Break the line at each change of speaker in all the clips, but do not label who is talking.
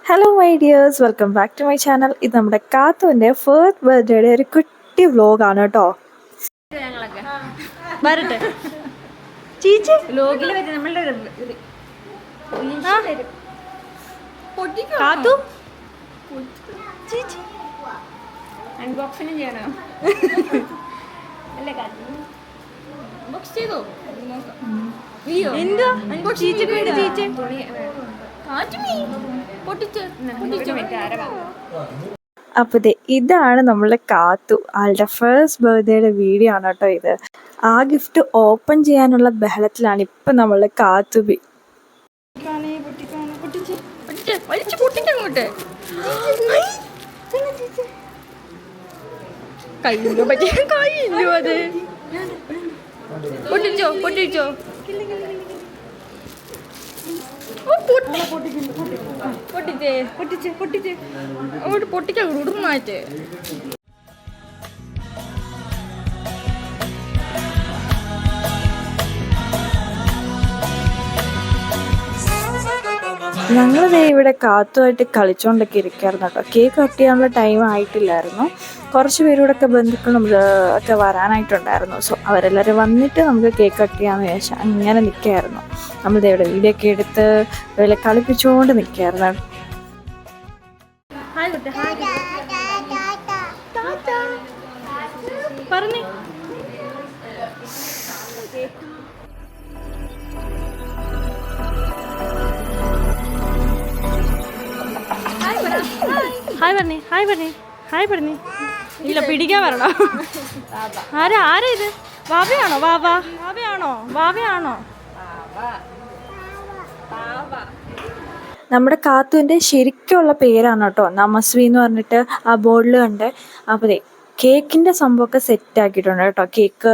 Hello my dears, welcome back to my channel. ഇത് നമ്മുടെ കാത്തുവിൻ്റെ first ബർത്ത്ഡേയുടെ ഒരു കുട്ടി വ്ലോഗാണ് കേട്ടോ. വരട്ടെ ചീച്ചി
ലോഗിൽ വരും നമ്മളുടെ
കാത്തു
അൺബോക്സിനും ചെയ്യണം അല്ലേ? അൺബോക്സ് ചെയ്തോ?
എന്താ ചീച്ചി പേര് ചീച്ചി അപ്പോൾ ഇതാണ് നമ്മളെ കാത്തു. ആളുടെ ഫസ്റ്റ് ബർത്ത്ഡേയുടെ വീഡിയോ ആണ് കേട്ടോ ഇത്. ആ ഗിഫ്റ്റ് ഓപ്പൺ ചെയ്യാനുള്ള ബഹളത്തിലാണ് ഇപ്പം നമ്മൾ കാത്തു.
പൊട്ടിച്ചോ പൊട്ടിക്കാൻ ഉടുമാറ്റ്.
ഞങ്ങളിതേ ഇവിടെ കാത്തുമായിട്ട് കളിച്ചുകൊണ്ടൊക്കെ ഇരിക്കായിരുന്നു കേട്ടോ. കേക്ക് കട്ട് ചെയ്യാനുള്ള ടൈം ആയിട്ടില്ലായിരുന്നു. കുറച്ച് പേരൂടൊക്കെ ബന്ധുക്കളും ഒക്കെ വരാനായിട്ടുണ്ടായിരുന്നു. സോ അവരെല്ലാവരും വന്നിട്ട് നമുക്ക് കേക്ക് കട്ട് ചെയ്യാമെന്ന് വിചാരിച്ചാൽ അങ്ങനെ നിൽക്കുകയായിരുന്നു. നമ്മളിതേ ഇവിടെ വീഡിയോ ഒക്കെ എടുത്ത് ഇവരെ കളിപ്പിച്ചുകൊണ്ട് നിൽക്കുകയായിരുന്നു. പറഞ്ഞേ ഹായ് പറഞ്ഞേ ഹായ് പറഞ്ഞേ ഹായ് പറഞ്ഞേ. ഇല്ല, പിടിക്കാൻ വരണോ? ആരാ ഇത്? വാവയാണോ? വാവയാണോ? നമ്മുടെ കാത്തുവിൻ്റെ ശരിക്കുള്ള പേരാണ് കേട്ടോ, നമസ്വി എന്ന് പറഞ്ഞിട്ട് ആ ബോർഡിൽ കണ്ട്. അപ്പോൾ കേക്കിൻ്റെ സംഭവമൊക്കെ സെറ്റ് ആക്കിയിട്ടുണ്ട് കേട്ടോ. കേക്ക്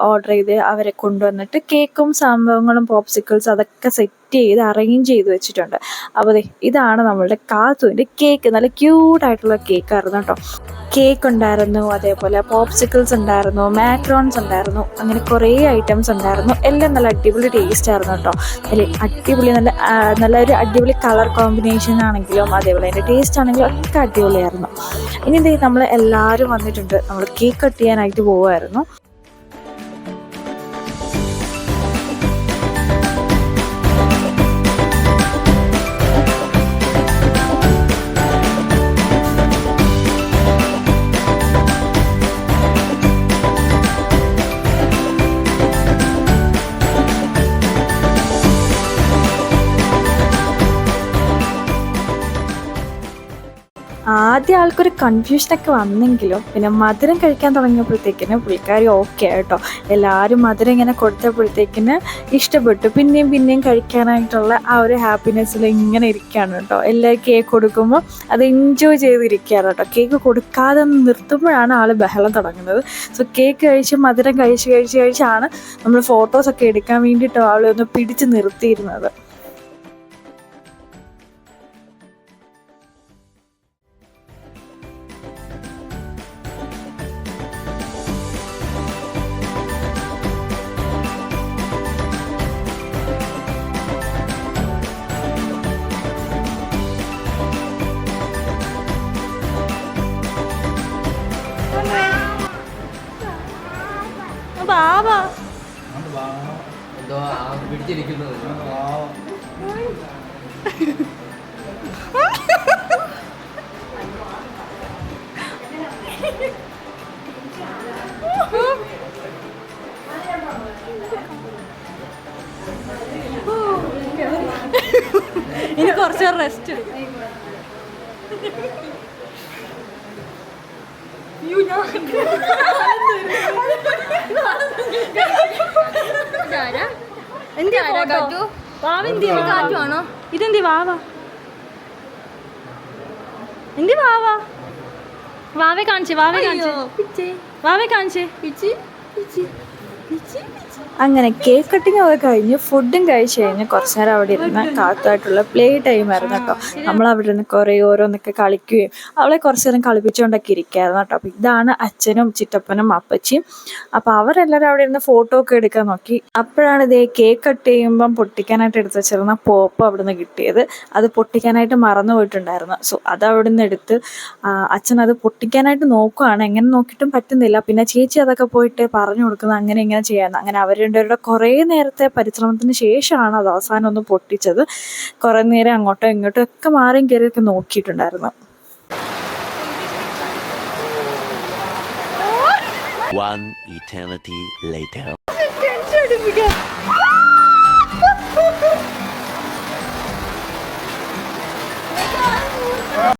ഓർഡർ ചെയ്ത് അവരെ കൊണ്ടുവന്നിട്ട് കേക്കും സംഭവങ്ങളും പോപ്സിക്കിൾസ് അതൊക്കെ സെറ്റ് ചെയ്ത് അറേഞ്ച് ചെയ്ത് വെച്ചിട്ടുണ്ട്. അപ്പോൾ ഇതാണ് നമ്മളുടെ കാത്തുവിൻ്റെ കേക്ക്. നല്ല ക്യൂട്ടായിട്ടുള്ള കേക്കായിരുന്നു കേട്ടോ. കേക്ക് ഉണ്ടായിരുന്നു, അതേപോലെ പോപ്സിക്കിൾസ് ഉണ്ടായിരുന്നു, മാക്രോൺസ് ഉണ്ടായിരുന്നു, അങ്ങനെ കുറേ ഐറ്റംസ് ഉണ്ടായിരുന്നു. എല്ലാം നല്ല അടിപൊളി ടേസ്റ്റ് ആയിരുന്നു കേട്ടോ. അല്ലെ അടിപൊളി, നല്ലൊരു അടിപൊളി കളർ കോമ്പിനേഷൻ ആണെങ്കിലും അതേപോലെ അതിൻ്റെ ടേസ്റ്റ് ആണെങ്കിലും ഒക്കെ അടിപൊളിയായിരുന്നു. ഇനി നമ്മൾ എല്ലാവരും വന്നിട്ടുണ്ട്. നമ്മൾ കേക്ക് കട്ട് ചെയ്യാനായിട്ട് പോവുമായിരുന്നു. ആദ്യം ആൾക്കൊരു കൺഫ്യൂഷനൊക്കെ വന്നെങ്കിലും പിന്നെ മധുരം കഴിക്കാൻ തുടങ്ങിയപ്പോഴത്തേക്കിന് പുള്ളിക്കാരി ഓക്കെ കേട്ടോ. എല്ലാവരും മധുരം ഇങ്ങനെ കൊടുത്തപ്പോഴത്തേക്കിന് ഇഷ്ടപ്പെട്ടു. പിന്നെയും കഴിക്കാനായിട്ടുള്ള ആ ഒരു ഹാപ്പിനെസ്സിൽ ഇങ്ങനെ ഇരിക്കുകയാണ് കേട്ടോ. എല്ലാവരും കേക്ക് കൊടുക്കുമ്പോൾ അത് എൻജോയ് ചെയ്തിരിക്കുകയാണ് കേട്ടോ. കേക്ക് കൊടുക്കാതെ നിർത്തുമ്പോഴാണ് ആൾ ബഹളം തുടങ്ങുന്നത്. സോ കേക്ക് കഴിച്ച് മധുരം കഴിച്ചാണ് നമ്മൾ ഫോട്ടോസൊക്കെ എടുക്കാൻ വേണ്ടിയിട്ട് ആളെ ഒന്ന് പിടിച്ച് നിർത്തിയിരുന്നത്. ഇനി കുറച്ച് റെസ്റ്റ് ഇതെന്തി വാവ എന്തി വാവെ കാണിച്ചേ അങ്ങനെ കേക്ക് കട്ടിങ് ഒക്കെ കഴിഞ്ഞ് ഫുഡും കഴിച്ച് കഴിഞ്ഞ് കുറച്ച് നേരം അവിടെ ഇരുന്ന് കാത്തുമായിട്ടുള്ള പ്ലേ ടൈം ആയിരുന്നു കേട്ടോ. നമ്മൾ അവിടെ ഇരുന്ന് കുറേ ഓരോന്നൊക്കെ കളിക്കുകയും അവളെ കുറച്ച് നേരം കളിപ്പിച്ചുകൊണ്ടൊക്കെ ഇരിക്കുകയായിരുന്നു കേട്ടോ. അപ്പോൾ ഇതാണ് അച്ഛനും ചിറ്റപ്പനും അപ്പച്ചിയും. അപ്പോൾ അവരെല്ലാവരും അവിടെ ഇരുന്ന് ഫോട്ടോ ഒക്കെ എടുക്കാൻ നോക്കി. അപ്പോഴാണ് ഇതേ കേക്ക് കട്ട് ചെയ്യുമ്പം പൊട്ടിക്കാനായിട്ട് എടുത്ത് വെച്ചിരുന്ന പോപ്പ് അവിടെ നിന്ന് കിട്ടിയത്. അത് പൊട്ടിക്കാനായിട്ട് മറന്നു പോയിട്ടുണ്ടായിരുന്നു. സോ അത് അവിടെ നിന്ന് എടുത്ത് അച്ഛൻ അത് പൊട്ടിക്കാനായിട്ട് നോക്കുകയാണ്. എങ്ങനെ നോക്കിയിട്ടും പറ്റുന്നില്ല. പിന്നെ ചേച്ചി അതൊക്കെ പോയിട്ട് പറഞ്ഞു കൊടുക്കുന്നത് അങ്ങനെ ഇങ്ങനെ ചെയ്യാമെന്ന്. അങ്ങനെ അവർ രണ്ടുപേരുടെ കുറേ നേരത്തെ പരിശ്രമത്തിന് ശേഷമാണ് അത് അവസാനം ഒന്ന് പൊട്ടിച്ചത്. കുറേ നേരം അങ്ങോട്ടോ ഇങ്ങോട്ടോ ഒക്കെ മാറിയും കയറിയൊക്കെ നോക്കിയിട്ടുണ്ടായിരുന്നു.
One eternity later.